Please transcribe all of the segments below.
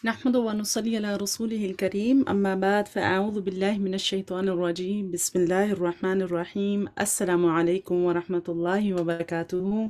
نحمد ونصلي على رسوله الكريم أما بعد فأعوذ بالله من الشيطان الرجيم بسم الله الرحمن الرحيم السلام عليكم ورحمة الله وبركاته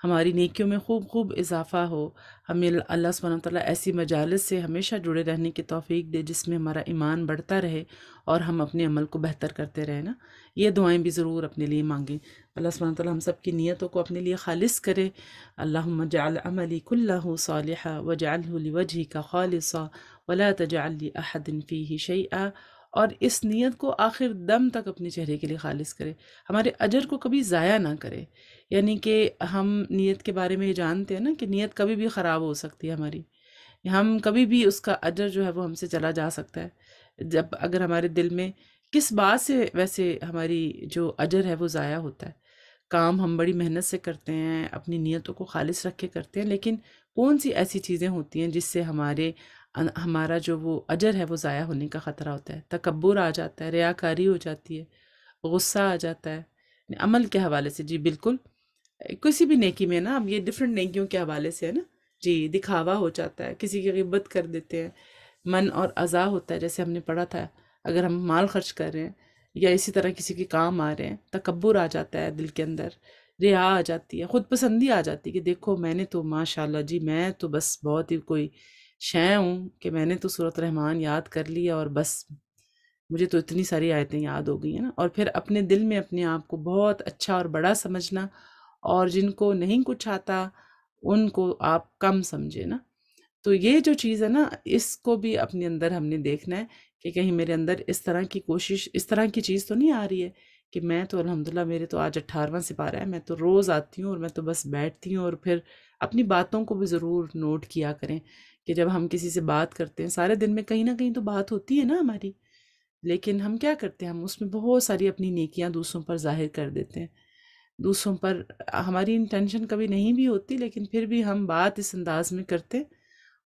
ہماری نیکیوں میں خوب خوب اضافہ ہو، ہمیں اللہ سبحانہ وتعالیٰ ایسی مجالس سے ہمیشہ جڑے رہنے کی توفیق دے جس میں ہمارا ایمان بڑھتا رہے اور ہم اپنے عمل کو بہتر کرتے رہیں نا۔ یہ دعائیں بھی ضرور اپنے لیے مانگیں۔ اللہ سبحانہ وتعالیٰ ہم سب کی نیتوں کو اپنے لیے خالص کرے۔ اللہم اجعل عملی کلہ صالحا واجعلہ لوجہک خالصا ولا تجعل لأحد فیہ شیئا، اور اس نیت کو آخر دم تک اپنے چہرے کے لیے خالص کرے، ہمارے اجر کو کبھی ضائع نہ کرے۔ یعنی کہ ہم نیت کے بارے میں یہ جانتے ہیں نا کہ نیت کبھی بھی خراب ہو سکتی ہے ہماری، ہم کبھی بھی اس کا اجر جو ہے وہ ہم سے چلا جا سکتا ہے جب اگر ہمارے دل میں کس بات سے ویسے ہماری جو اجر ہے وہ ضائع ہوتا ہے۔ کام ہم بڑی محنت سے کرتے ہیں، اپنی نیتوں کو خالص رکھ کے کرتے ہیں، لیکن کون سی ایسی چیزیں ہوتی ہیں جس سے ہمارا جو وہ اجر ہے وہ ضائع ہونے کا خطرہ ہوتا ہے؟ تکبر آ جاتا ہے، ریاکاری ہو جاتی ہے، غصہ آ جاتا ہے عمل کے حوالے سے۔ جی بالکل، کسی بھی نیکی میں نا، اب یہ ڈیفرنٹ نیکیوں کے حوالے سے ہے نا، جی دکھاوا ہو جاتا ہے، کسی کی غیبت کر دیتے ہیں، من اور اذا ہوتا ہے، جیسے ہم نے پڑھا تھا اگر ہم مال خرچ کر رہے ہیں یا اسی طرح کسی کے کام آ رہے ہیں، تکبر آ جاتا ہے دل کے اندر، ریا آ جاتی ہے، خود پسندی آ جاتی ہے کہ دیکھو میں نے تو ماشاءاللہ جی میں تو بس بہت ہی کوئی شے ہوں کہ میں نے تو سورۃ الرحمن یاد کر لیا اور بس مجھے تو اتنی ساری آیتیں یاد ہو گئی ہیں نا، اور پھر اپنے دل میں اپنے آپ کو بہت اچھا اور بڑا سمجھنا، اور جن کو نہیں کچھ آتا ان کو آپ کم سمجھے نا۔ تو یہ جو چیز ہے نا، اس کو بھی اپنے اندر ہم نے دیکھنا ہے کہ کہیں میرے اندر اس طرح کی کوشش، اس طرح کی چیز تو نہیں آ رہی ہے کہ میں تو الحمدللہ میرے تو آج 18واں سپارہ ہے، میں تو روز آتی ہوں اور میں تو بس بیٹھتی ہوں۔ اور پھر اپنی باتوں کو بھی ضرور نوٹ کیا کریں کہ جب ہم کسی سے بات کرتے ہیں سارے دن میں کہیں نہ کہیں تو بات ہوتی ہے نا ہماری، لیکن ہم کیا کرتے ہیں، ہم اس میں بہت ساری اپنی نیکیاں دوسروں پر ظاہر کر دیتے ہیں، دوسروں پر ہماری انٹینشن کبھی نہیں بھی ہوتی، لیکن پھر بھی ہم بات اس انداز میں کرتے ہیں،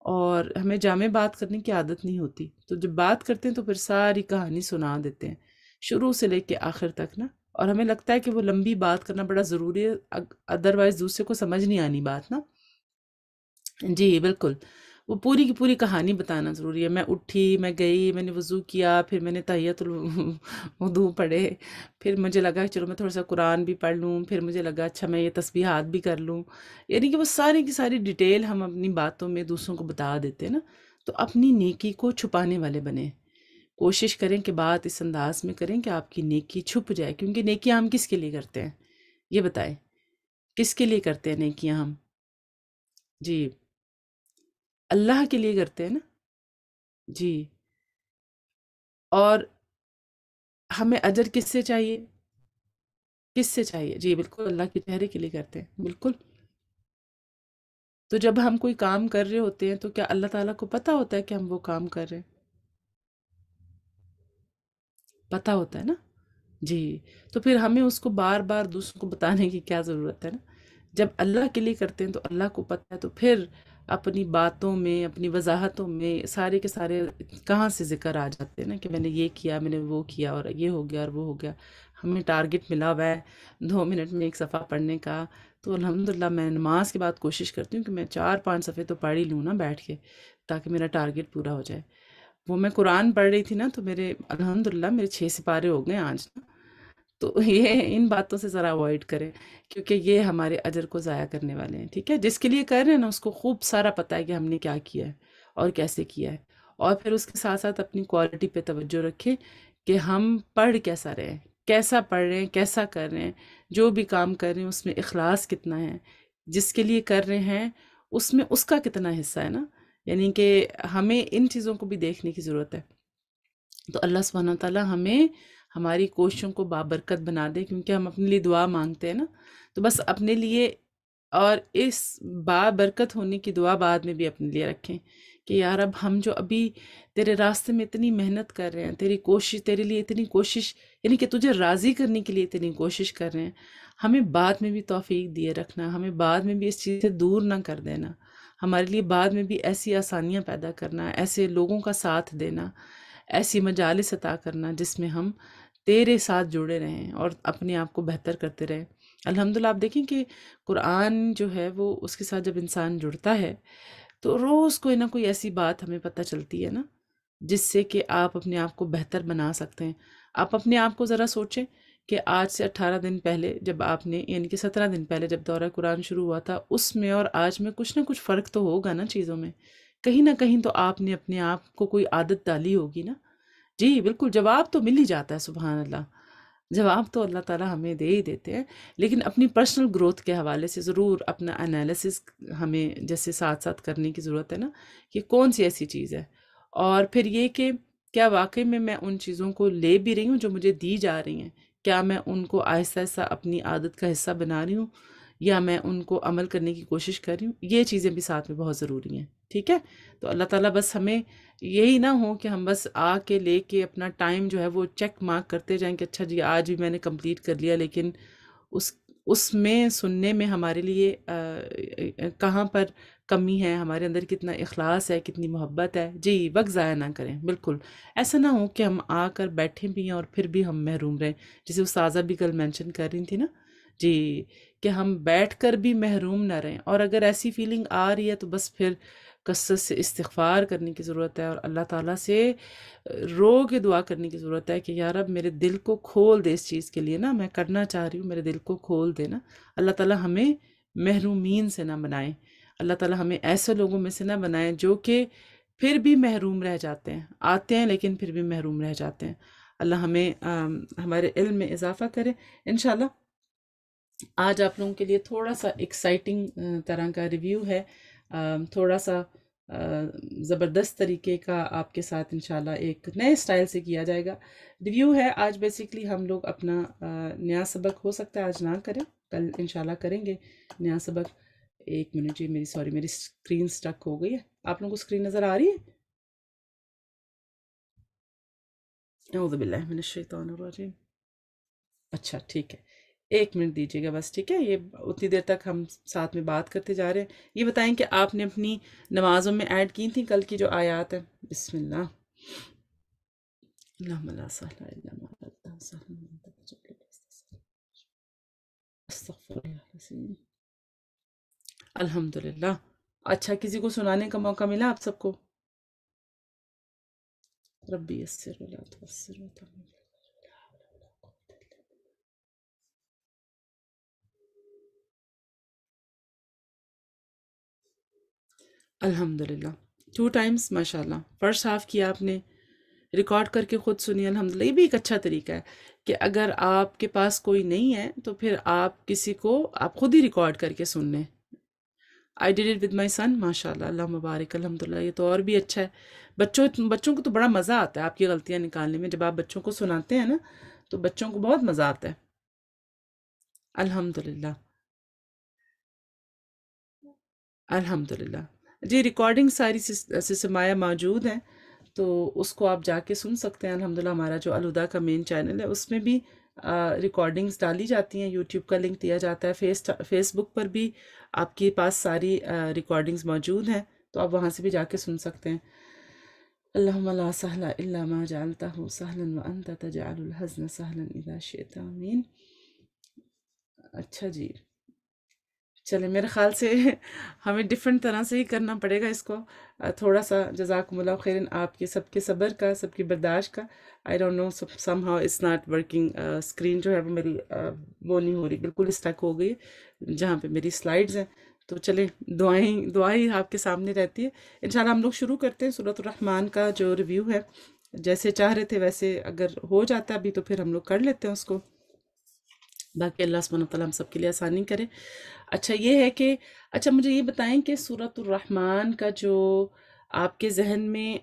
اور ہمیں جامع بات کرنے کی عادت نہیں ہوتی، تو جب بات کرتے ہیں تو پھر ساری کہانی سنا دیتے ہیں شروع سے لے کے آخر تک نا، اور ہمیں لگتا ہے کہ وہ لمبی بات کرنا بڑا ضروری ہے، ادروائز دوسرے کو سمجھ نہیں آنی بات نا۔ جی بالکل، وہ پوری کی پوری کہانی بتانا ضروری ہے۔ میں اٹھی، میں گئی، میں نے وضو کیا، پھر میں نے تحیۃ الوضو پڑھے، پھر مجھے لگا چلو میں تھوڑا سا قرآن بھی پڑھ لوں، پھر مجھے لگا اچھا میں یہ تسبیحات بھی کر لوں، یعنی کہ وہ ساری کی ساری ڈیٹیل ہم اپنی باتوں میں دوسروں کو بتا دیتے ہیں نا۔ تو اپنی نیکی کو چھپانے والے بنیں، کوشش کریں کہ بات اس انداز میں کریں کہ آپ کی نیکی چھپ جائے، کیونکہ نیکیاں ہم کس کے لیے کرتے ہیں یہ بتائیں، کس کے لیے کرتے ہیں نیکیاں ہم؟ جی اللہ کے لیے کرتے ہیں نا۔ جی، اور ہمیں اجر کس سے چاہیے؟ کس سے چاہیے؟ جی بالکل اللہ کے چہرے کے لیے کرتے ہیں، بالکل۔ تو جب ہم کوئی کام کر رہے ہوتے ہیں تو کیا اللہ تعالیٰ کو پتہ ہوتا ہے کہ ہم وہ کام کر رہے ہیں؟ پتہ ہوتا ہے نا۔ جی، تو پھر ہمیں اس کو بار بار دوسروں کو بتانے کی کیا ضرورت ہے نا؟ جب اللہ کے لیے کرتے ہیں تو اللہ کو پتہ ہے، تو پھر اپنی باتوں میں، اپنی وضاحتوں میں سارے کے سارے کہاں سے ذکر آ جاتے ہیں نا کہ میں نے یہ کیا، میں نے وہ کیا، اور یہ ہو گیا اور وہ ہو گیا۔ ہمیں ٹارگٹ ملا ہوا ہے 2 منٹ میں ایک صفحہ پڑھنے کا، تو الحمدللہ میں نماز کے بعد کوشش کرتی ہوں کہ میں 4 5 صفحے تو پڑھ ہی لوں نا بیٹھ کے، تاکہ میرا ٹارگٹ پورا ہو جائے۔ وہ میں قرآن پڑھ رہی تھی نا، تو میرے الحمدللہ میرے 6 سپارے ہو گئے آج نا۔ تو یہ ان باتوں سے ذرا اوائڈ کریں، کیونکہ یہ ہمارے اجر کو ضائع کرنے والے ہیں، ٹھیک ہے؟ جس کے لیے کر رہے ہیں نا اس کو خوب سارا پتہ ہے کہ ہم نے کیا کیا ہے اور کیسے کیا ہے، اور پھر اس کے ساتھ ساتھ اپنی کوالٹی پہ توجہ رکھیں کہ ہم پڑھ کیسا رہے ہیں، کیسا پڑھ رہے ہیں، کیسا کر رہے ہیں، جو بھی کام کر رہے ہیں اس میں اخلاص کتنا ہے، جس کے لیے کر رہے ہیں اس میں اس کا کتنا حصہ ہے نا، یعنی کہ ہمیں ان چیزوں کو بھی دیکھنے کی ضرورت ہے۔ تو اللہ سبحانہ وتعالیٰ ہمیں ہماری کوششوں کو بابرکت بنا دے، کیونکہ ہم اپنے لیے دعا مانگتے ہیں نا، تو بس اپنے لیے اور اس بابرکت ہونے کی دعا بعد میں بھی اپنے لیے رکھیں کہ یا رب ہم جو ابھی تیرے راستے میں اتنی محنت کر رہے ہیں، تیری کوشش، تیرے لیے اتنی کوشش، یعنی کہ تجھے راضی کرنے کے لیے اتنی کوشش کر رہے ہیں، ہمیں بعد میں بھی توفیق دیے رکھنا، ہمیں بعد میں بھی اس چیز سے دور نہ کر دینا، ہمارے لیے بعد میں بھی ایسی آسانیاں پیدا کرنا، ایسے لوگوں کا ساتھ دینا، ایسی مجالس عطا کرنا جس میں ہم تیرے ساتھ جڑے رہیں اور اپنے آپ کو بہتر کرتے رہیں۔ الحمدللہ آپ دیکھیں کہ قرآن جو ہے وہ اس کے ساتھ جب انسان جڑتا ہے تو روز کوئی نہ کوئی ایسی بات ہمیں پتہ چلتی ہے نا جس سے کہ آپ اپنے آپ کو بہتر بنا سکتے ہیں۔ آپ اپنے آپ کو ذرا سوچیں کہ آج سے 18 دن پہلے جب آپ نے، یعنی کہ 17 دن پہلے جب دورہ قرآن شروع ہوا تھا، اس میں اور آج میں کچھ نہ کچھ فرق تو ہوگا نا چیزوں میں، کہیں نہ کہیں تو آپ نے اپنے آپ کو کوئی عادت ڈالی ہوگی نا. جی بالکل، جواب تو مل ہی جاتا ہے، سبحان اللہ. جواب تو اللہ تعالیٰ ہمیں دے ہی دیتے ہیں، لیکن اپنی پرسنل گروتھ کے حوالے سے ضرور اپنا انالیسس ہمیں جیسے ساتھ ساتھ کرنے کی ضرورت ہے نا، کہ کون سی ایسی چیز ہے، اور پھر یہ کہ کیا واقعی میں ان چیزوں کو لے بھی رہی ہوں جو مجھے دی جا رہی ہیں، کیا میں ان کو آہستہ آہستہ اپنی عادت کا حصہ بنا رہی ہوں، یا میں ان کو عمل کرنے کی کوشش کر رہی ہوں. یہ چیزیں بھی ساتھ میں بہت ضروری ہیں. ٹھیک ہے، تو اللہ تعالیٰ بس ہمیں یہی نہ ہو کہ ہم بس آ کے لے کے اپنا ٹائم جو ہے وہ چیک مارک کرتے جائیں کہ اچھا جی آج بھی میں نے کمپلیٹ کر لیا، لیکن اس اس میں سننے میں ہمارے لیے کہاں پر کمی ہے، ہمارے اندر کتنا اخلاص ہے، کتنی محبت ہے. جی وقت ضائع نہ کریں، بالکل ایسا نہ ہو کہ ہم آ کر بیٹھے بھی ہیں اور پھر بھی ہم محروم رہیں، جسے استاذہ بھی کل مینشن کر رہی تھی نا. جی، کہ ہم بیٹھ کر بھی محروم نہ رہیں، اور اگر ایسی فیلنگ آ رہی ہے تو بس پھر کثرت سے استغفار کرنے کی ضرورت ہے، اور اللہ تعالیٰ سے رو کے دعا کرنے کی ضرورت ہے کہ یا رب میرے دل کو کھول دے اس چیز کے لیے نا، میں کرنا چاہ رہی ہوں، میرے دل کو کھول دے نا. اللہ تعالیٰ ہمیں محرومین سے نہ بنائے، اللہ تعالیٰ ہمیں ایسے لوگوں میں سے نہ بنائے جو کہ پھر بھی محروم رہ جاتے ہیں، آتے ہیں لیکن پھر بھی محروم رہ جاتے ہیں. اللہ ہمیں ہمارے علم میں اضافہ کرے. انشاءاللہ آج آپ لوگوں کے لیے تھوڑا سا ایکسائٹنگ طرح کا ریویو ہے، تھوڑا سا زبردست طریقے کا آپ کے ساتھ انشاءاللہ ایک نئے سٹائل سے کیا جائے گا. ریویو ہے آج، بیسیکلی ہم لوگ اپنا نیا سبق ہو سکتا ہے آج نہ کریں، کل انشاءاللہ کریں گے نیا سبق. ایک منٹ جی، میری سکرین سٹک ہو گئی ہے. آپ لوگوں کو سکرین نظر آ رہی ہے؟ اعوذ باللہ من الشیطان الرجیم. اچھا ٹھیک ہے، ایک منٹ دیجیے گا بس. ٹھیک ہے، یہ اتنی دیر تک ہم ساتھ میں بات کرتے جا رہے ہیں. یہ بتائیں کہ آپ نے اپنی نمازوں میں ایڈ کی تھیں کل کی جو آیات ہیں؟ بسم اللہ. اللہم لا سہل الا ما جعلته سہلا وانت تجعل الحزن سہلا. استغفر اللہ العظیم. الحمدللہ. اچھا، کسی کو سنانے کا موقع ملا آپ سب کو؟ ربی یسر ولا تعسر وتمم. الحمدللہ 2 times ماشاءاللہ. فرسٹ ہاف کیا آپ نے، ریکارڈ کر کے خود سنی. الحمدللہ یہ بھی ایک اچھا طریقہ ہے کہ اگر آپ کے پاس کوئی نہیں ہے تو پھر آپ کسی کو آپ خود ہی ریکارڈ کر کے سن لیں. I did it with my son. ماشاءاللہ، اللہ مبارک. الحمدللہ یہ تو اور بھی اچھا ہے. بچوں کو تو بڑا مزہ آتا ہے آپ کی غلطیاں نکالنے میں. جب آپ بچوں کو سناتے ہیں نا تو بچوں کو بہت مزہ آتا ہے. الحمدللہ الحمدللہ. جی ریکارڈنگ ساری سمایا موجود ہیں، تو اس کو آپ جا کے سن سکتے ہیں. الحمدللہ ہمارا جو الہدا کا مین چینل ہے اس میں بھی ریکارڈنگز ڈالی جاتی ہیں، یوٹیوب کا لنک دیا جاتا ہے، فیس بک پر بھی آپ کے پاس ساری ریکارڈنگز موجود ہیں، تو آپ وہاں سے بھی جا کے سن سکتے ہیں. اللہم لا سہل الا ما جعلته سہلا وانت تجعل الحزن سہلا اذا شئت. آمین. اچھا جی، چلیں میرے خیال سے ہمیں ڈیفرنٹ طرح سے ہی کرنا پڑے گا اس کو. تھوڑا سا جزاکم اللہ خیرن آپ کے سب کے صبر کا، سب کی برداشت کا. I don't know somehow it's not working. Screen جو ہے وہ میری وہ نہیں ہو رہی، بالکل اسٹک ہو گئی جہاں پہ میری سلائیڈز ہیں. تو چلیں دعائیں آپ کے سامنے رہتی ہے. انشاءاللہ ہم لوگ شروع کرتے ہیں سورۃ الرحمن کا جو ریویو ہے. جیسے چاہ رہے تھے ویسے اگر ہو جاتا ابھی تو پھر ہم لوگ کر لیتے ہیں اس کو، باقی اللہ سبحانہ وتعالیٰ ہم سب کے لیے آسانی کرے. اچھا یہ ہے کہ اچھا مجھے یہ بتائیں کہ سورۃ الرحمن کا جو آپ کے ذہن میں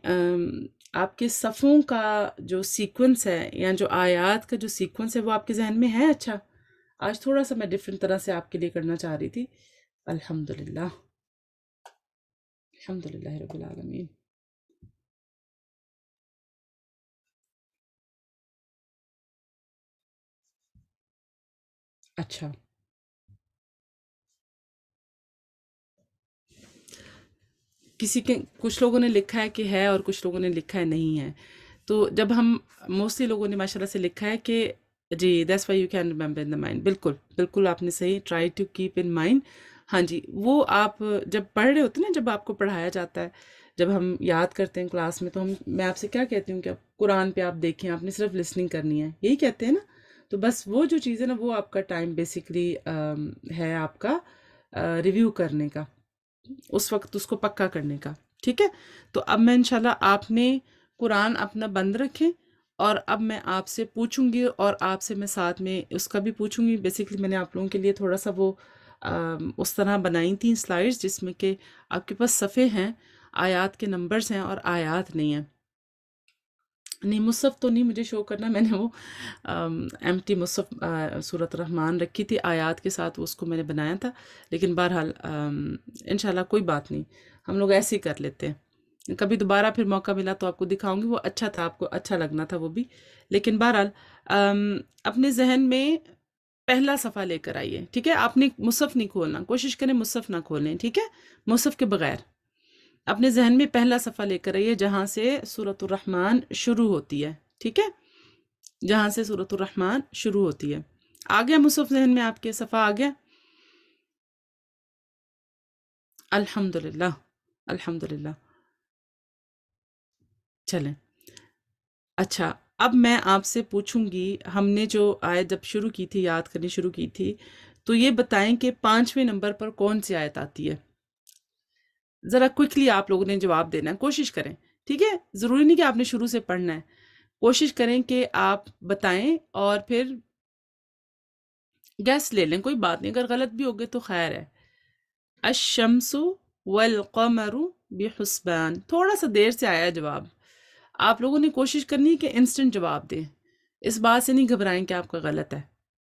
آپ کے صفوں کا جو سیکوینس ہے یا جو آیات کا جو سیکوینس ہے وہ آپ کے ذہن میں ہے؟ اچھا آج تھوڑا سا میں ڈیفرنٹ طرح سے آپ کے لیے کرنا چاہ رہی تھی. الحمدللہ الحمدللہ رب العالمین. اچھا کچھ لوگوں نے لکھا ہے کہ ہے اور کچھ لوگوں نے لکھا ہے نہیں ہے. تو جب ہم موسٹلی لوگوں نے ماشاءاللہ سے لکھا ہے کہ جی that's why you can remember in the mind. بالکل بالکل آپ نے صحیح، try to keep in mind. ہاں جی، وہ آپ جب پڑھ رہے ہوتے ہیں نا، جب آپ کو پڑھایا جاتا ہے، جب ہم یاد کرتے ہیں کلاس میں، تو میں آپ سے کیا کہتی ہوں کہ قرآن پہ آپ دیکھیں، آپ نے صرف لسننگ کرنی ہے، یہی کہتے ہیں نا. تو بس وہ جو چیز ہے نا وہ آپ کا ٹائم بیسیکلی ہے آپ کا ریویو کرنے کا، اس وقت اس کو پکا کرنے کا، ٹھیک ہے؟ تو اب میں انشاءاللہ آپ نے قرآن اپنا بند رکھیں، اور اب میں آپ سے پوچھوں گی، اور آپ سے میں ساتھ میں اس کا بھی پوچھوں گی۔ بیسیکلی میں نے آپ لوگوں کے لیے تھوڑا سا وہ اس طرح بنائی تھیں سلائڈز، جس میں کہ آپ کے پاس صفحے ہیں، آیات کے نمبرز ہیں اور آیات نہیں ہیں۔ نہیں، مصحف تو نہیں مجھے شو کرنا، میں نے وہ ایمٹی مصحف سورۃ الرحمن رکھی تھی آیات کے ساتھ، اس کو میں نے بنایا تھا، لیکن بہرحال انشاءاللہ کوئی بات نہیں، ہم لوگ ایسے ہی کر لیتے ہیں۔ کبھی دوبارہ پھر موقع ملا تو آپ کو دکھاؤں گی، وہ اچھا تھا، آپ کو اچھا لگنا تھا وہ بھی۔ لیکن بہرحال اپنے ذہن میں پہلا صفحہ لے کر آئیے، ٹھیک ہے؟ آپ نے مصحف نہیں کھولنا، کوشش کریں مصحف نہ کھولیں، ٹھیک ہے؟ مصحف کے بغیر اپنے ذہن میں پہلا صفحہ لے کر آئیے جہاں سے سورۃ الرحمن شروع ہوتی ہے، ٹھیک ہے؟ جہاں سے سورۃ الرحمن شروع ہوتی ہے۔ آ گیا مصحف ذہن میں آپ کے؟ صفحہ آ گیا؟ الحمدللہ، الحمدللہ۔ چلیں، اچھا، اب میں آپ سے پوچھوں گی، ہم نے جو آیت جب شروع کی تھی، یاد کرنی شروع کی تھی، تو یہ بتائیں کہ 5ویں نمبر پر کون سی آیت آتی ہے؟ ذرا کوئکلی آپ لوگوں نے جواب دینا ہے، کوشش کریں، ٹھیک ہے؟ ضروری نہیں کہ آپ نے شروع سے پڑھنا ہے، کوشش کریں کہ آپ بتائیں، اور پھر گیس لے لیں، کوئی بات نہیں، اگر غلط بھی ہوگے تو خیر ہے۔ الشمس والقمر بحسبان، تھوڑا سا دیر سے آیا جواب، آپ لوگوں نے کوشش کرنی ہے کہ انسٹنٹ جواب دیں، اس بات سے نہیں گھبرائیں کہ آپ کا غلط ہے۔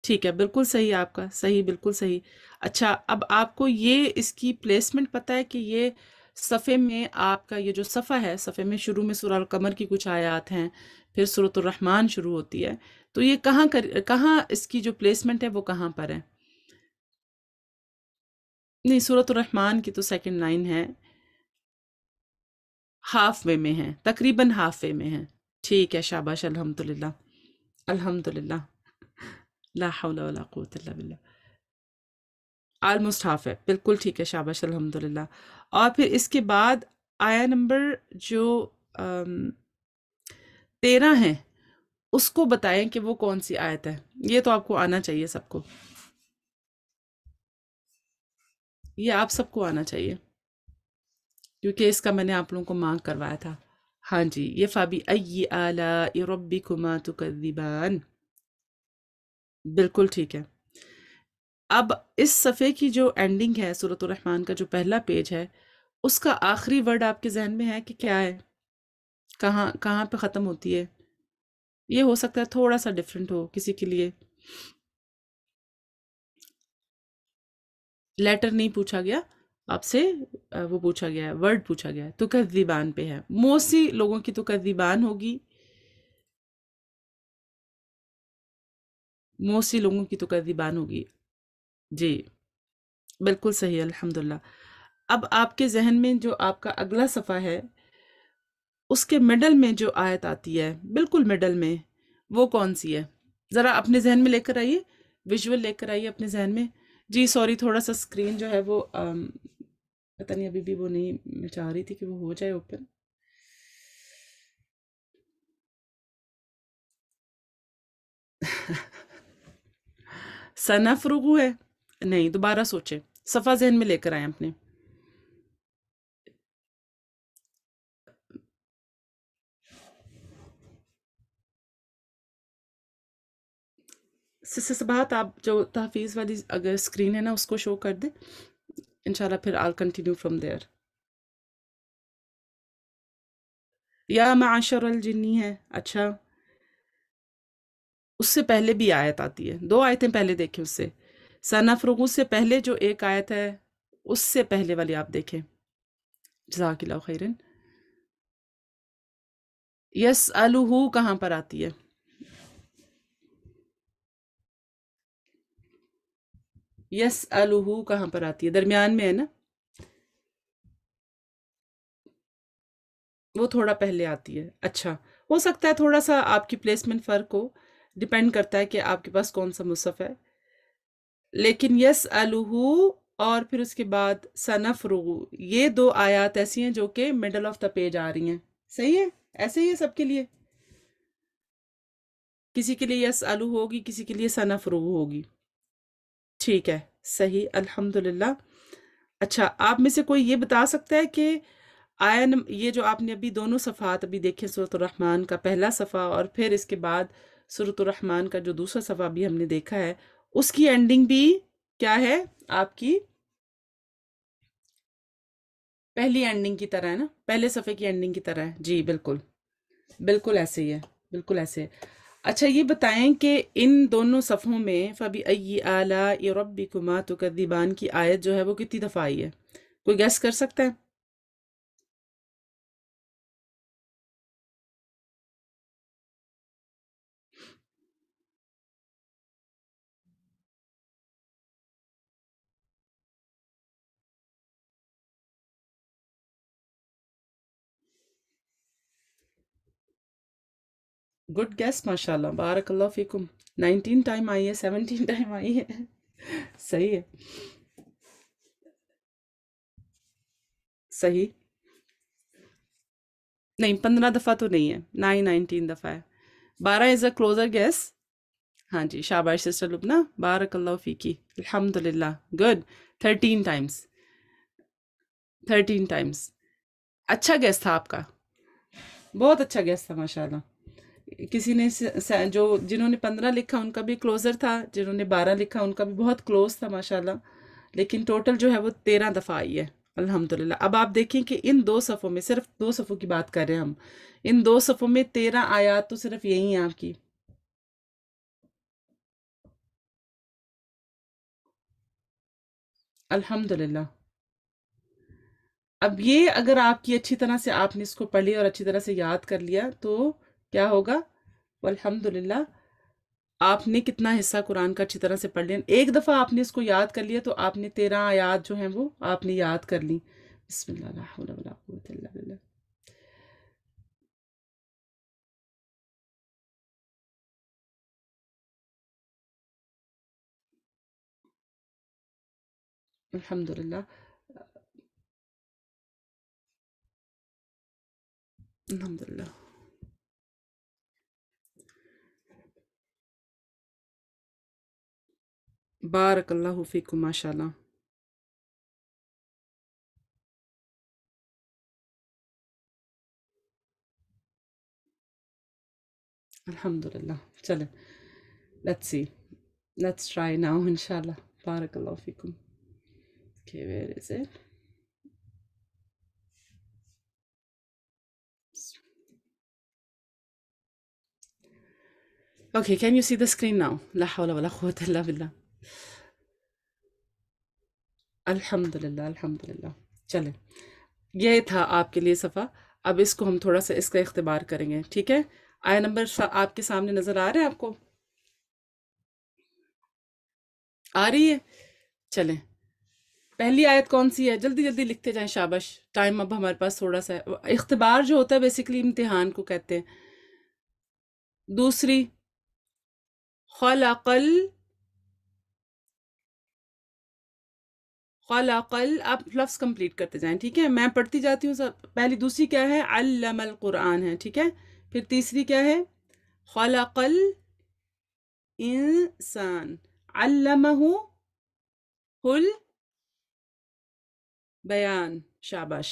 ٹھیک ہے، بالکل صحیح، آپ کا صحیح، بالکل صحیح۔ اچھا، اب آپ کو یہ اس کی پلیسمنٹ پتہ ہے کہ یہ صفحے میں آپ کا یہ جو صفحہ ہے، صفحے میں شروع میں سورہ القمر کی کچھ آیات ہیں، پھر سورۃ الرحمن شروع ہوتی ہے، تو یہ کہاں اس کی جو پلیسمنٹ ہے وہ کہاں پر ہے؟ نہیں، سورۃ الرحمن کی تو سیکنڈ لائن ہے، ہاف وے میں ہے، تقریباً ہاف وے میں ہے۔ ٹھیک ہے، شاباش، الحمدللہ، الحمدللہ، لا حول ولا قوت الا باللہ، آلموسٹ ہاف ہے، بالکل ٹھیک ہے، شاباش، الحمدللہ۔ اور پھر اس کے بعد آیا نمبر جو 13 ہے، اس کو بتائیں کہ وہ کون سی آیت ہے، یہ تو آپ کو آنا چاہیے سب کو، یہ آپ سب کو آنا چاہیے، کیونکہ اس کا میں نے آپ لوگوں کو مارک کروایا تھا۔ ہاں جی، یہ فَبِأَيِّ آلَاءِ رَبِّكُمَا تُكَذِّبَانِ، بالکل ٹھیک ہے۔ اب اس صفحے کی جو اینڈنگ ہے، سورۃ الرحمن کا جو پہلا پیج ہے، اس کا آخری ورڈ آپ کے ذہن میں ہے کہ کیا ہے؟ کہاں پہ ختم ہوتی ہے؟ یہ ہو سکتا ہے تھوڑا سا ڈیفرنٹ ہو کسی کے لیے، لیٹر نہیں پوچھا گیا آپ سے، وہ پوچھا گیا ہے، ورڈ پوچھا گیا ہے، تکذبان پہ ہے، موسٹلی لوگوں کی تکذبان ہوگی، موسٹلی لوگوں کی تکذبان ہوگی، جی، بالکل صحیح، الحمدللہ۔ اب آپ کے ذہن میں جو آپ کا اگلا صفحہ ہے، اس کے مڈل میں جو آیت آتی ہے، بالکل مڈل میں، وہ کون سی ہے؟ ذرا اپنے ذہن میں لے کر آئیے، ویژول لے کر آئیے اپنے ذہن میں۔ جی سوری، تھوڑا سا اسکرین جو ہے وہ پتہ نہیں، ابھی بھی وہ نہیں، میں چاہ رہی تھی کہ وہ ہو جائے اوپن۔ سنفرغو ہے؟ نہیں، دوبارہ سوچیں، صفحہ ذہن میں لے کر آئیں اپنے۔ سبات، آپ جو تحفیظ والی اگر اسکرین ہے نا اس کو شو کر دیں، انشاءاللہ پھر I'll continue from there۔ یا معاشر الجنی ہے، اچھا، اس سے پہلے بھی آیت آتی ہے، 2 آیتیں پہلے دیکھیں اس سے، سنفرغو سے پہلے جو ایک آیت ہے، اس سے پہلے والی آپ دیکھیں، جزاک اللہ خیرن۔ یسألہ کہاں پر آتی ہے؟ یسألہ کہاں پر آتی ہے؟ درمیان میں ہے نا؟ وہ تھوڑا پہلے آتی ہے، اچھا، ہو سکتا ہے تھوڑا سا آپ کی پلیسمنٹ فرق ہو، ڈیپینڈ کرتا ہے کہ آپ کے پاس کون سا مصحف ہے، لیکن یسألہ اور پھر اس کے بعد سنفرغ، یہ 2 آیات ایسی ہیں جو کہ مڈل آف دا پیج آ رہی ہیں، صحیح ہے؟ ایسے ہی ہے سب کے لیے؟ کسی کے لیے یسألو ہوگی، کسی کے لیے سنفرغ ہوگی. ٹھیک ہے، صحیح، الحمدللہ. اچھا، آپ میں سے کوئی یہ بتا سکتا ہے کہ یہ جو آپ نے ابھی دونوں صفحات ابھی دیکھے، سورۃ الرحمن کا پہلا صفحہ اور پھر اس کے بعد سورۃ الرحمن کا جو دوسرا صفحہ بھی ہم نے دیکھا ہے، اس کی اینڈنگ بھی کیا ہے آپ کی؟ پہلی اینڈنگ کی طرح ہے نا، پہلے صفحے کی اینڈنگ کی طرح ہے. جی بالکل، بالکل ایسے ہی ہے، بالکل ایسے ہے. اچھا یہ بتائیں کہ ان دونوں صفحوں میں فَبِأَيِّ آلَاءِ رَبِّكُمَا تُكَذِّبَانِ کی آیت جو ہے وہ کتنی دفعہ آئی ہے؟ کوئی گیس کر سکتا ہے؟ گڈ گیس، ماشاء اللہ، بارک اللہ فیکم. 19 ٹائم آئی ہے، 17 ٹائم آئی ہے. صحیح ہے، صحیح. نہیں، 15 دفعہ تو نہیں ہے، 19 دفعہ ہے. 12 از اے کلوزر گیس. ہاں جی، شاباش سسٹر لبنا، بارک اللہ فیکی، الحمد للہ. گڈ. 13 Times, 13 Times. اچھا گیس تھا آپ کا، بہت اچھا گیس تھا ماشاء اللہ. کسی نے جنہوں نے 15 لکھا ان کا بھی کلوزر تھا، جنہوں نے 12 لکھا ان کا بھی بہت کلوز تھا ماشاء اللہ. لیکن ٹوٹل جو ہے وہ 13 دفعہ آئی ہے، الحمدللہ. اب آپ دیکھیں کہ ان دو صفوں میں، صرف دو صفوں کی بات کر رہے ہیں ہم، ان دو صفوں میں 13 آیات تو صرف یہی ہیں آپ کی. الحمدللہ. اب یہ اگر آپ کی اچھی طرح سے آپ نے اس کو پڑھ لیا اور اچھی طرح سے یاد کر لیا تو کیا ہوگا؟ والحمدللہ. آپ نے کتنا حصہ قرآن کا اچھی طرح سے پڑھ لیا، ایک دفعہ آپ نے اس کو یاد کر لیا تو آپ نے 13 آیات جو ہیں وہ آپ نے یاد کر لی. بسم اللہ، لا حول ولا قوت الا باللہ. الحمدللہ، الحمدللہ. بارک اللہ فیکم، ماشاء اللہ. الحمدللہ. چلیں، let's see, let's try now انشاءاللہ. بارک اللہ فیکم. Okay, where is it? Okay, can you see the screen now? لا حول ولا قوة إلا بالله. الحمدللہ، الحمدللہ. چلیں، یہ تھا آپ کے لیے صفحہ. اب اس کو ہم تھوڑا سا اس کا اختبار کریں گے، ٹھیک ہے؟ آیا نمبر آپ کے سامنے نظر آ رہا ہے آپ کو؟ آ رہی ہے؟ چلیں، پہلی آیت کون سی ہے؟ جلدی جلدی لکھتے جائیں، شاباش. ٹائم اب ہمارے پاس تھوڑا سا ہے. اختبار جو ہوتا ہے بیسیکلی امتحان کو کہتے ہیں. دوسری، خلق خلقل. آپ لفظ کمپلیٹ کرتے جائیں، ٹھیک ہے؟ میں پڑھتی جاتی ہوں سب. پہلی، دوسری کیا ہے؟ علم القرآن ہے، ٹھیک ہے؟ پھر تیسری کیا ہے؟ خلق الانسان، علمہ البیان. شاباش.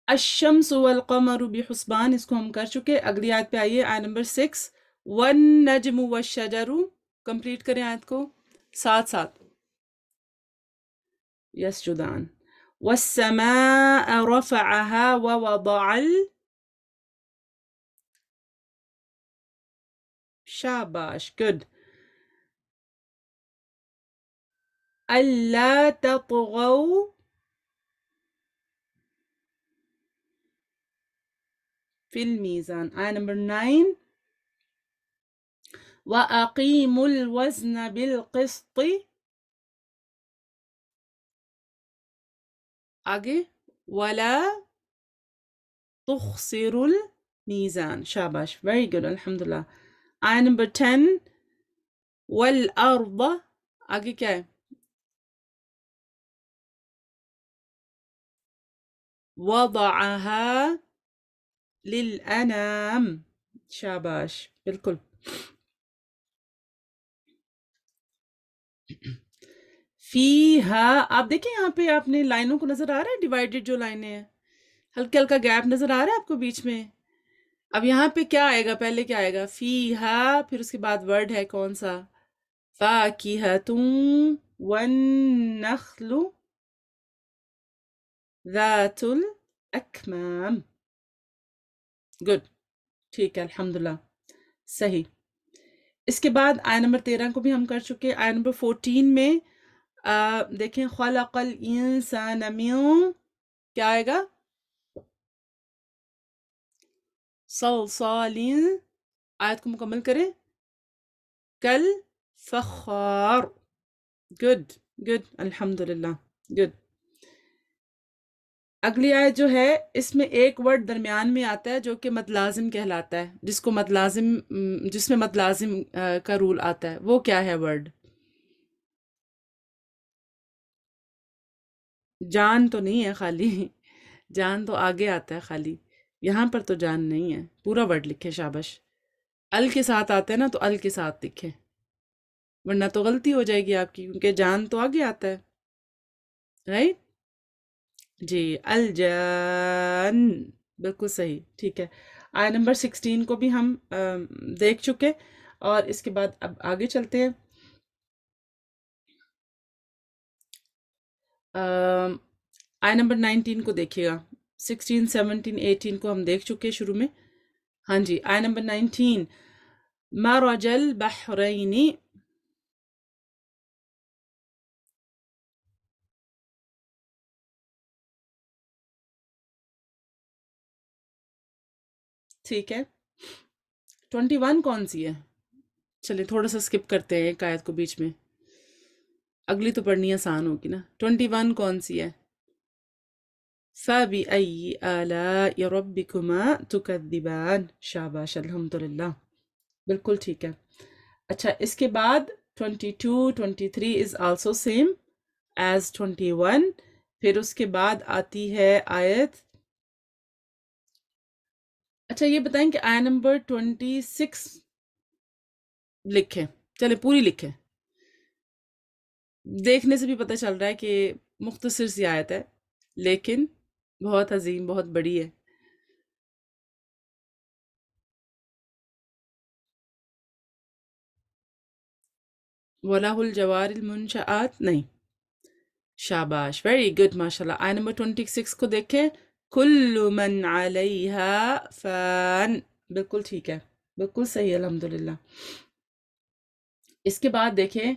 الشمس والقمر بحسبان، اس کو ہم کر چکے. اگلی آیت پہ آئیے، آیت نمبر 6. والنجم والشجر، کمپلیٹ کریں آیت کو ساتھ ساتھ. يسجدان. والسماء رفعها ووضع شاباش، good. ألا تطغوا في الميزان. آية نمبر 9. وأقيموا الوزن بالقسط. آگے، ولا تخسروا الميزان. شاباش، very good، الحمدللہ. آية نمبر 10. والأرض، آگے کیا ہے؟ وضعها للأنام. شاباش، بالکل. فیہا، آپ دیکھیں یہاں پہ آپ نے لائنوں کو نظر آ رہا ہے، ڈیوائیڈڈ جو لائنیں ہیں، ہلکا ہلکا گیپ نظر آ رہا ہے آپ کو بیچ میں؟ اب یہاں پہ کیا آئے گا؟ پہلے کیا آئے گا؟ فیہا، پھر اس کے بعد ورڈ ہے کون سا؟ فاکہۃ والنخل ذات الاکمام. گڈ، ٹھیک ہے الحمدللہ، صحیح. اس کے بعد آیت نمبر 13 کو بھی ہم کر چکے. آیت نمبر 14 میں دیکھیں، خلق الانسان من، کیا آئے گا؟ صلصال. آیت کو مکمل کریں. کل فخار. گڈ گڈ الحمدللہ، گڈ. اگلی آیت جو ہے، اس میں ایک ورڈ درمیان میں آتا ہے جو کہ متلازم کہلاتا ہے، جس کو متلازم، جس میں متلازم کا رول آتا ہے. وہ کیا ہے ورڈ؟ جان تو نہیں ہے خالی، جان تو آگے آتا ہے خالی، یہاں پر تو جان نہیں ہے. پورا ورڈ لکھے، شابش. ال کے ساتھ آتا ہے نا، تو ال کے ساتھ لکھے، ورنہ تو غلطی ہو جائے گی آپ کی، کیونکہ جان تو آگے آتا ہے، رائٹ؟ جی، الجان، بالکل صحیح، ٹھیک ہے. آیت نمبر 16 کو بھی ہم دیکھ چکے، اور اس کے بعد اب آگے چلتے ہیں. آیت نمبر 19 کو دیکھیے گا. 16 17 18 کو ہم دیکھ چکے شروع میں. ہاں جی، آیت نمبر 19، مرج البحرین. ٹھیک ہے. 21 کون سی ہے؟ چلیں تھوڑا سا سکپ کرتے ہیں ایک آیت کو بیچ میں، اگلی تو پڑھنی آسان ہوگی نا. 21 کون سی ہے؟ فَبِأَيِّ آلَاءِ رَبِّكُمَا تُكَذِّبَانِ. شاباش الحمدللہ، بالکل ٹھیک ہے. اچھا، اس کے بعد 22 23 is also same as 21. پھر اس کے بعد آتی ہے آیت. اچھا یہ بتائیں کہ آیت نمبر 26 لکھیں، چلے پوری لکھیں. دیکھنے سے بھی پتہ چل رہا ہے کہ مختصر سی آیت ہے، لیکن بہت عظیم، بہت بڑی ہے. وَلَهُ الْجَوَارِ الْمُنْشَآتِ، نہیں. شاباش، ویری گڈ، ماشاء اللہ. آیت نمبر 26 کو دیکھیں. کل من علیہا فان. بالکل ٹھیک ہے، بالکل صحیح الحمدللہ. اس کے بعد دیکھیں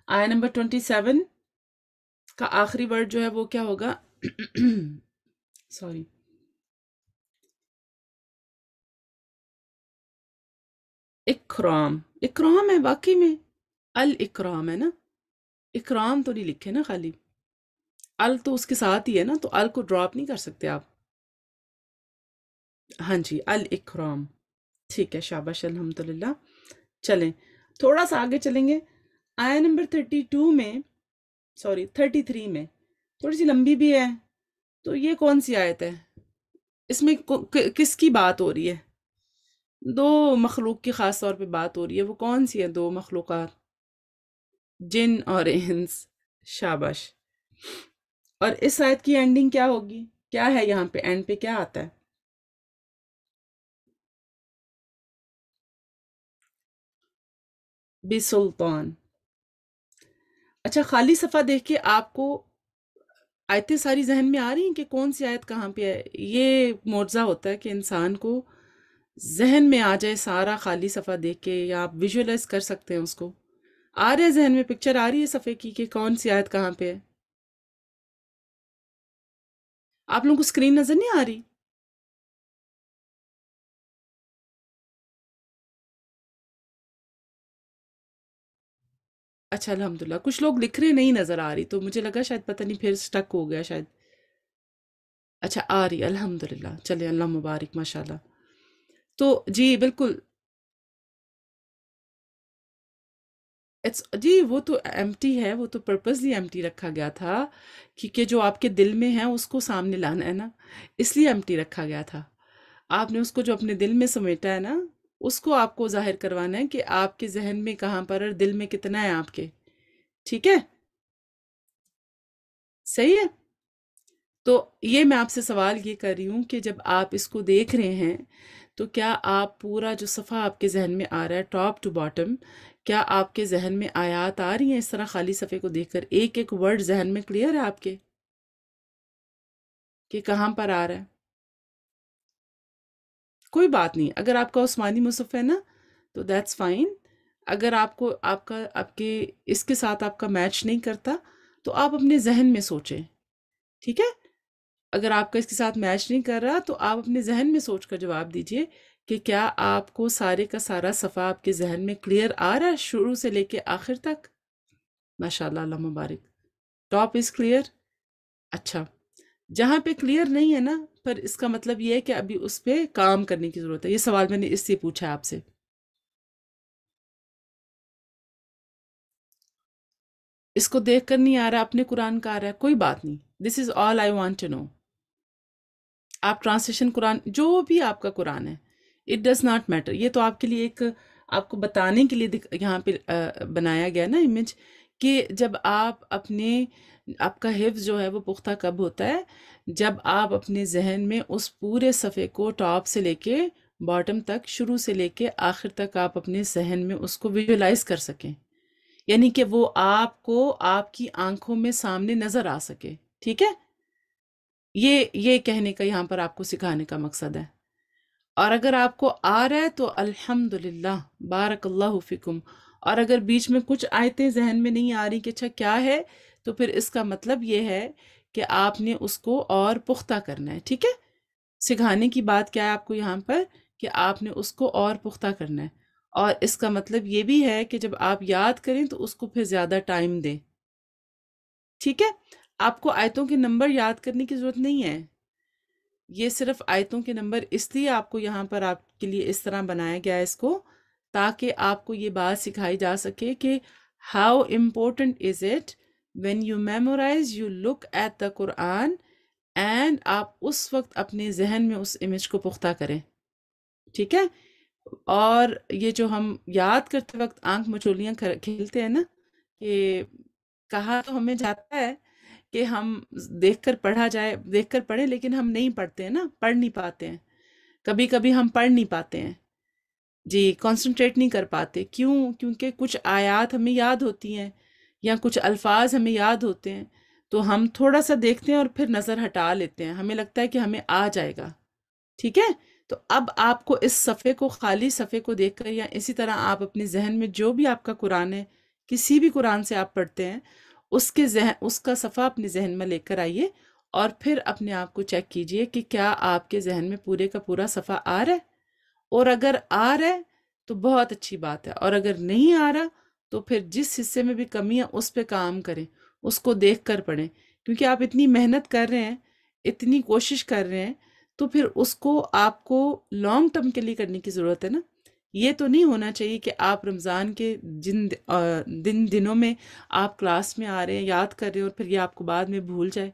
آیت نمبر 27 کا آخری ورڈ جو ہے وہ کیا ہوگا؟ سوری، اکرام. اکرام ہے واقعی میں، الاکرام ہے نا، اکرام تو نہیں لکھے نا خالی، ال تو اس کے ساتھ ہی ہے نا، تو ال کو ڈراپ نہیں کر سکتے آپ. ہاں جی، الاکرام، ٹھیک ہے، شاباش الحمدللہ. چلیں تھوڑا سا آگے چلیں گے. آیا نمبر 32 میں، سوری 33 میں، تھوڑی سی لمبی بھی ہے. تو یہ کون سی آیت ہے؟ اس میں کس کی بات ہو رہی ہے؟ دو مخلوق کی خاص طور پہ بات ہو رہی ہے. وہ کون سی ہے دو مخلوقات؟ جن اور انس. شاباش. اور اس آیت کی اینڈنگ کیا ہوگی؟ کیا ہے یہاں پہ اینڈ پہ کیا آتا ہے؟ بسلطان. اچھا، خالی صفحہ دیکھ کے آپ کو آیتیں ساری ذہن میں آ رہی ہیں کہ کون سی آیت کہاں پہ ہے؟ یہ معجزہ ہوتا ہے کہ انسان کو ذہن میں آ جائے سارا خالی صفحہ دیکھ کے، یا آپ ویژولائز کر سکتے ہیں اس کو. آ رہے ذہن میں پکچر آ رہی ہے صفحے کی کہ کون سی آیت کہاں پہ ہے؟ آپ لوگوں کو اسکرین نظر نہیں آ رہی؟ اچھا الحمدللہ، کچھ لوگ لکھ رہے نہیں نظر آ رہی، تو مجھے لگا شاید پتہ نہیں پھر سٹک ہو گیا شاید. اچھا آ رہی، الحمدللہ، چلے اللہ مبارک، ماشاءاللہ. تو جی بالکل، جی وہ تو ایمٹی ہے، وہ تو پرپزلی ایمٹی رکھا گیا تھا، کیونکہ جو آپ کے دل میں ہے اس کو سامنے لانا ہے نا، اس لیے ایمٹی رکھا گیا تھا. آپ نے اس کو جو اپنے دل میں سمیٹا ہے نا، اس کو آپ کو ظاہر کروانا ہے کہ آپ کے ذہن میں کہاں پر اور دل میں کتنا ہے آپ کے. ٹھیک ہے. صحیح ہے؟ تو یہ میں آپ سے سوال یہ کر رہی ہوں کہ جب آپ اس کو دیکھ رہے ہیں تو کیا آپ پورا جو صفحہ آپ کے ذہن میں آ رہا ہے ٹاپ ٹو باٹم، کیا آپ کے ذہن میں آیات آ رہی ہیں اس طرح خالی صفحے کو دیکھ کر؟ ایک ایک ورڈ ذہن میں کلیئر ہے آپ کے کہ کہاں پر آ رہا ہے؟ کوئی بات نہیں، اگر آپ کا عثمانی مصحف ہے نا تو دیٹس فائن. اگر آپ کو آپ کے اس کے ساتھ آپ کا میچ نہیں کرتا تو آپ اپنے ذہن میں سوچیں. ٹھیک ہے؟ اگر آپ کا اس کے ساتھ میچ نہیں کر رہا تو آپ اپنے ذہن میں سوچ کر جواب دیجئے کہ کیا آپ کو سارے کا سارا صفحہ آپ کے ذہن میں کلیئر آ رہا ہے شروع سے لے کے آخر تک؟ ماشاءاللہ، اللہ مبارک. Top is clear. اچھا، جہاں پہ کلیئر نہیں ہے نا، پر اس کا مطلب یہ ہے کہ ابھی اس پہ کام کرنے کی ضرورت ہے. یہ سوال میں نے اس سے پوچھا ہے آپ سے. اس کو دیکھ کر نہیں آ رہا، اپنے قرآن کا آ رہا ہے، کوئی بات نہیں. دس از آل آئی وانٹ ٹو نو. آپ ٹرانسلیشن قرآن جو بھی آپ کا قرآن ہے، اٹ ڈز ناٹ میٹر. یہ تو آپ کے لیے ایک آپ کو بتانے کے لیے یہاں پہ بنایا گیا نا امیج، کہ جب آپ کا حفظ جو ہے وہ پختہ کب ہوتا ہے؟ جب آپ اپنے ذہن میں اس پورے صفحے کو ٹاپ سے لے کے باٹم تک، شروع سے لے کے آخر تک آپ اپنے ذہن میں اس کو ویژولائز کر سکیں. یعنی کہ وہ آپ کو آپ کی آنکھوں میں سامنے نظر آ سکے. ٹھیک ہے؟ یہ کہنے کا یہاں پر آپ کو سکھانے کا مقصد ہے. اور اگر آپ کو آ رہا ہے تو الحمدللہ، بارک اللہ فیکم. اور اگر بیچ میں کچھ آیتیں ذہن میں نہیں آ رہی کہ اچھا کیا ہے، تو پھر اس کا مطلب یہ ہے کہ آپ نے اس کو اور پختہ کرنا ہے. ٹھیک ہے؟ سکھانے کی بات کیا ہے آپ کو یہاں پر، کہ آپ نے اس کو اور پختہ کرنا ہے. اور اس کا مطلب یہ بھی ہے کہ جب آپ یاد کریں تو اس کو پھر زیادہ ٹائم دیں. ٹھیک ہے؟ آپ کو آیتوں کے نمبر یاد کرنے کی ضرورت نہیں ہے. یہ صرف آیتوں کے نمبر اس لیے آپ کو یہاں پر آپ کے لیے اس طرح بنایا گیا ہے اس کو، تاکہ آپ کو یہ بات سکھائی جا سکے کہ how important is it when you memorize, you look at the Quran and آپ اس وقت اپنے ذہن میں اس امیج کو پختہ کریں. ٹھیک ہے؟ اور یہ جو ہم یاد کرتے وقت آنکھ مچولیاں کھیلتے ہیں نا، کہ کہا تو ہمیں جاتا ہے کہ ہم دیکھ کر پڑھیں، لیکن ہم نہیں پڑھتے ہیں نا، پڑھ نہیں پاتے ہیں. کبھی کبھی ہم پڑھ نہیں پاتے ہیں، جی کنسنٹریٹ نہیں کر پاتے. کیوں؟ کیونکہ کچھ آیات ہمیں یاد ہوتی ہیں یا کچھ الفاظ ہمیں یاد ہوتے ہیں، تو ہم تھوڑا سا دیکھتے ہیں اور پھر نظر ہٹا لیتے ہیں، ہمیں لگتا ہے کہ ہمیں آ جائے گا. ٹھیک ہے؟ تو اب آپ کو اس صفحے کو، خالی صفحے کو دیکھ کر، یا اسی طرح آپ اپنے ذہن میں جو بھی آپ کا قرآن ہے، کسی بھی قرآن سے آپ پڑھتے ہیں، اس کا صفحہ اپنے ذہن میں لے کر آئیے، اور پھر اپنے آپ کو چیک کیجئے کہ کیا آپ کے ذہن میں پورے کا پورا صفحہ آ رہا ہے. اور اگر آ رہا ہے تو بہت اچھی بات ہے، اور اگر نہیں آ رہا تو پھر جس حصے میں بھی کمی ہے اس پہ کام کریں، اس کو دیکھ کر پڑھیں. کیونکہ آپ اتنی محنت کر رہے ہیں، اتنی کوشش کر رہے ہیں، تو پھر اس کو آپ کو لانگ ٹرم کے لیے کرنے کی ضرورت ہے نا. یہ تو نہیں ہونا چاہیے کہ آپ رمضان کے دنوں میں آپ کلاس میں آ رہے ہیں، یاد کر رہے ہیں، اور پھر یہ آپ کو بعد میں بھول جائے.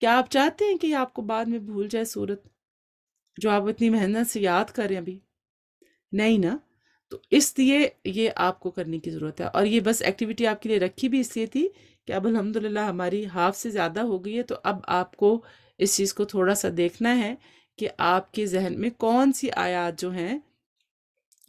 کیا آپ چاہتے ہیں کہ یہ آپ کو بعد میں بھول جائے سورت جو آپ اتنی محنت سے یاد کر رہے ہیں ابھی؟ نہیں نا. تو اس لیے یہ آپ کو کرنے کی ضرورت ہے. اور یہ بس ایکٹیویٹی آپ کے لیے رکھی بھی اس لیے تھی کہ اب الحمدللہ ہماری ہاف سے زیادہ ہو گئی ہے، تو اب آپ کو اس چیز کو تھوڑا سا دیکھنا ہے کہ آپ کے ذہن میں کون سی آیات جو ہیں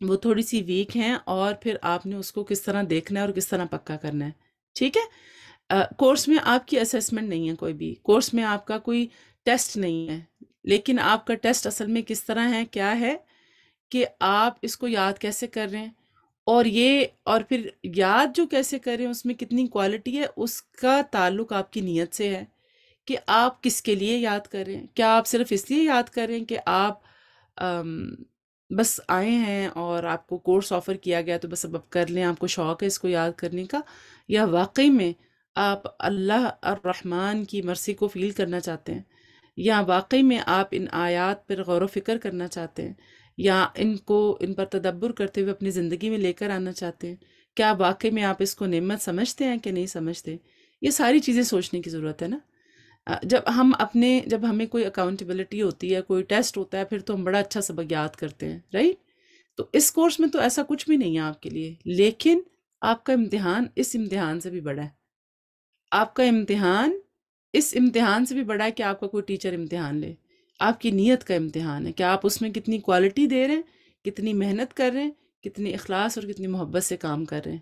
وہ تھوڑی سی ویک ہیں، اور پھر آپ نے اس کو کس طرح دیکھنا ہے اور کس طرح پکا کرنا ہے. ٹھیک ہے؟ کورس میں آپ کی اسیسمنٹ نہیں ہے، کوئی بھی کورس میں آپ کا کوئی ٹیسٹ نہیں ہے، لیکن آپ کا ٹیسٹ اصل میں کس طرح ہے، کیا ہے کہ آپ اس کو یاد کیسے کر رہے ہیں، اور پھر یاد جو کیسے کر رہے ہیں اس میں کتنی کوالٹی ہے، اس کا تعلق آپ کی نیت سے ہے کہ آپ کس کے لیے یاد کر رہے ہیں. کیا آپ صرف اس لیے یاد کر رہے ہیں کہ آپ بس آئے ہیں اور آپ کو کورس آفر کیا گیا تو بس اب کر لیں، آپ کو شوق ہے اس کو یاد کرنے کا، یا واقعی میں آپ اللہ الرحمن کی مرضی کو فیل کرنا چاہتے ہیں، یا واقعی میں آپ ان آیات پر غور و فکر کرنا چاہتے ہیں، یا ان پر تدبر کرتے ہوئے اپنی زندگی میں لے کر آنا چاہتے ہیں؟ کیا واقعی میں آپ اس کو نعمت سمجھتے ہیں کہ نہیں سمجھتے؟ یہ ساری چیزیں سوچنے کی ضرورت ہے نا. جب ہمیں کوئی اکاؤنٹیبلٹی ہوتی ہے، کوئی ٹیسٹ ہوتا ہے، پھر تو ہم بڑا اچھا سبق یاد کرتے ہیں، رائٹ؟ تو اس کورس میں تو ایسا کچھ بھی نہیں ہے آپ کے لیے، لیکن آپ کا امتحان اس امتحان سے بھی بڑا ہے. آپ کا امتحان اس امتحان سے بھی بڑا ہے کہ آپ کا کوئی ٹیچر امتحان لے، آپ کی نیت کا امتحان ہے کہ آپ اس میں کتنی کوالٹی دے رہے ہیں، کتنی محنت کر رہے ہیں، کتنی اخلاص اور کتنی محبت سے کام کر رہے ہیں،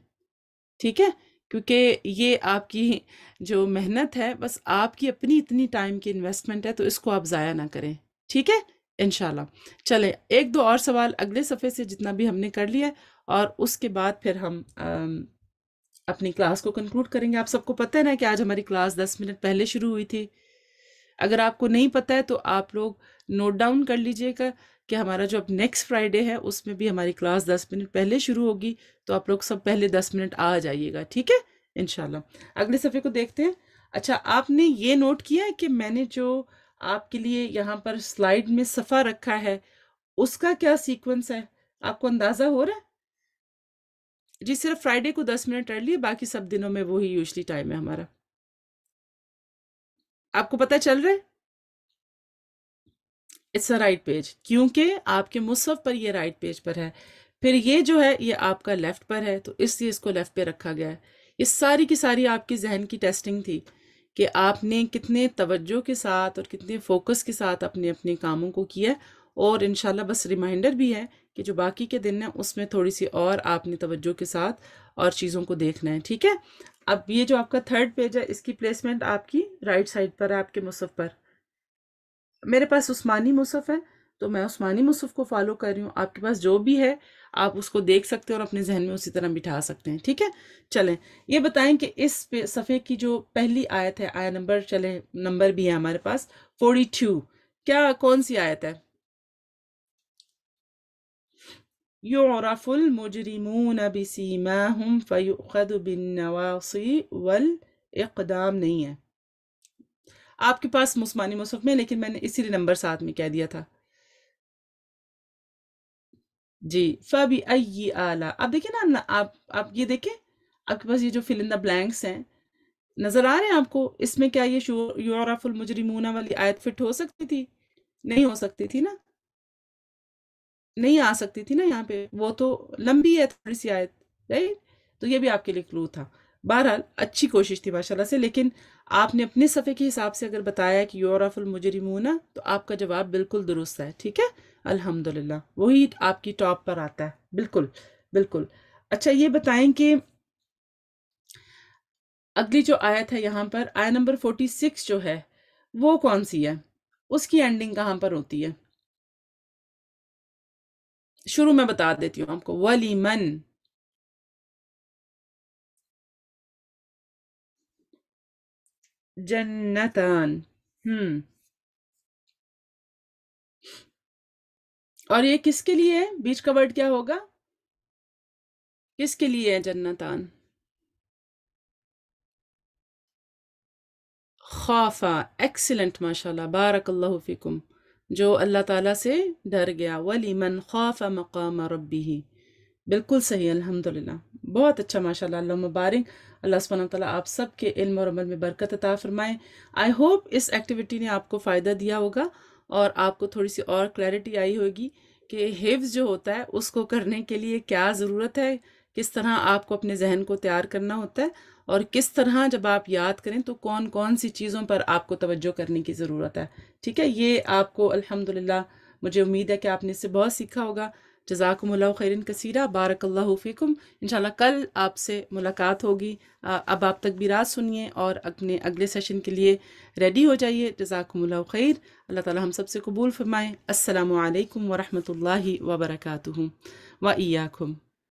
ٹھیک ہے؟ کیونکہ یہ آپ کی جو محنت ہے بس آپ کی اپنی اتنی ٹائم کی انویسٹمنٹ ہے، تو اس کو آپ ضائع نہ کریں، ٹھیک ہے؟ انشاءاللہ۔ چلیں ایک دو اور سوال اگلے صفحے سے جتنا بھی ہم نے کر لیا ہے، اور اس کے بعد پھر ہم اپنی کلاس کو کنکلوڈ کریں گے۔ آپ سب کو پتہ ہے نا کہ آج ہماری کلاس 10 منٹ پہلے شروع ہوئی تھی۔ اگر آپ کو نہیں پتہ ہے تو آپ لوگ نوٹ ڈاؤن کر لیجئے گا کہ ہمارا جو اب نیکسٹ فرائیڈے ہے اس میں بھی ہماری کلاس 10 منٹ پہلے شروع ہوگی، تو آپ لوگ سب پہلے 10 منٹ آ جائیے گا، ٹھیک ہے؟ انشاءاللہ۔ اگلے صفحے کو دیکھتے ہیں۔ اچھا، آپ نے یہ نوٹ کیا ہے کہ میں نے جو آپ کے لیے یہاں پر سلائیڈ میں صفحہ رکھا ہے اس کا کیا سیکوینس ہے؟ آپ کو اندازہ ہو رہا ہے؟ جی صرف فرائیڈے کو 10 منٹ کر لیے، باقی سب دنوں میں وہی یوزلی ٹائم ہے ہمارا۔ آپ کو پتہ چل رہا ہے؟ اٹس اے رائٹ پیج، کیونکہ آپ کے مصحف پر یہ رائٹ پیج پر ہے، پھر یہ جو ہے یہ آپ کا لیفٹ پر ہے، تو اس لیے اس کو لیفٹ پہ رکھا گیا ہے۔ یہ ساری کی ساری آپ کی ذہن کی ٹیسٹنگ تھی کہ آپ نے کتنے توجہ کے ساتھ اور کتنے فوکس کے ساتھ اپنے اپنے کاموں کو کیا ہے، اور انشاءاللہ بس ریمائنڈر بھی ہے کہ جو باقی کے دن ہیں اس میں تھوڑی سی اور آپ نے توجہ کے ساتھ اور چیزوں کو دیکھنا ہے، ٹھیک ہے؟ اب یہ جو آپ کا تھرڈ پیج ہے اس کی پلیسمنٹ آپ کی رائٹ سائڈ پر ہے، آپ کے مصحف پر۔ میرے پاس عثمانی مصحف ہے تو میں عثمانی مصحف کو فالو کر رہی ہوں، آپ کے پاس جو بھی ہے آپ اس کو دیکھ سکتے ہیں اور اپنے ذہن میں اسی طرح بٹھا سکتے ہیں، ٹھیک ہے؟ چلیں یہ بتائیں کہ اس صفحے کی جو پہلی آیت ہے، آیت نمبر، چلیں نمبر بھی ہے ہمارے پاس 42، کیا کون سی آیت ہے؟ یعرف المجرمون بسیماہم فیؤخذ بالنواصی والاقدام، نہیں ہے آپ کے پاس عثمانی مصحف میں، لیکن میں نے اسی لیے نمبر ساتھ میں کہہ دیا تھا۔ جی فَبِأَيِّ آلَا، اب دیکھیں نا، آپ یہ دیکھیں آپ کے پاس یہ جو فل ان دا بلینکس ہیں نظر آ رہے ہیں آپ کو، اس میں کیا یہ یعرف المجرمون والی آیت فٹ ہو سکتی تھی؟ نہیں ہو سکتی تھی نا، نہیں آ سکتی تھی نا یہاں پہ، وہ تو لمبی ہے تھوڑی سی آیت، رائٹ؟ تو یہ بھی آپ کے لیے کلو تھا۔ بہرحال اچھی کوشش تھی ماشاءاللہ سے، لیکن آپ نے اپنے صفحے کے حساب سے اگر بتایا کہ یعرف المجرمون، تو آپ کا جواب بالکل درست ہے، ٹھیک ہے؟ الحمدللہ وہی آپ کی ٹاپ پر آتا ہے، بالکل بالکل۔ اچھا یہ بتائیں کہ اگلی جو آیت ہے یہاں پر، آیت نمبر 46 جو ہے وہ کون سی ہے؟ اس کی اینڈنگ کہاں پر ہوتی ہے؟ شروع میں بتا دیتی ہوں آپ کو، وَلِمَن، جنتان، اور یہ کس کے لیے ہے؟ بیچ کا ورڈ کیا ہوگا؟ کس کے لیے ہے جنتان؟ خوفا، ایکسلنٹ، ماشاءاللہ، بارک اللہ فیکم، جو اللہ تعالیٰ سے ڈر گیا، وَلِمَنْ خَافَ مَقَامَ رَبِّهِ، بالکل صحیح، الحمدللہ، بہت اچھا، ماشاءاللہ، اللہ مبارک، اللہ سبحانہ وتعالیٰ آپ سب کے علم اور عمل میں برکت عطا فرمائے۔ آئی ہوپ اس ایکٹیویٹی نے آپ کو فائدہ دیا ہوگا اور آپ کو تھوڑی سی اور کلیئرٹی آئی ہوگی کہ حفظ جو ہوتا ہے اس کو کرنے کے لیے کیا ضرورت ہے، کس طرح آپ کو اپنے ذہن کو تیار کرنا ہوتا ہے، اور کس طرح جب آپ یاد کریں تو کون کون سی چیزوں پر آپ کو توجہ کرنے کی ضرورت ہے، ٹھیک ہے؟ یہ آپ کو الحمدللہ مجھے امید ہے کہ آپ نے اس سے بہت سیکھا ہوگا۔ جزاکم اللہ خیرن کثیرہ، بارک اللہ فیکم۔ انشاءاللہ کل آپ سے ملاقات ہوگی۔ اب آپ تکبیرات سنیے اور اپنے اگلے سیشن کے لیے ریڈی ہو جائیے۔ جزاکم اللہ خیر، اللہ تعالی ہم سب سے قبول فرمائے۔ السلام علیکم ورحمۃ اللہ وبرکاتہ، وإیاکم۔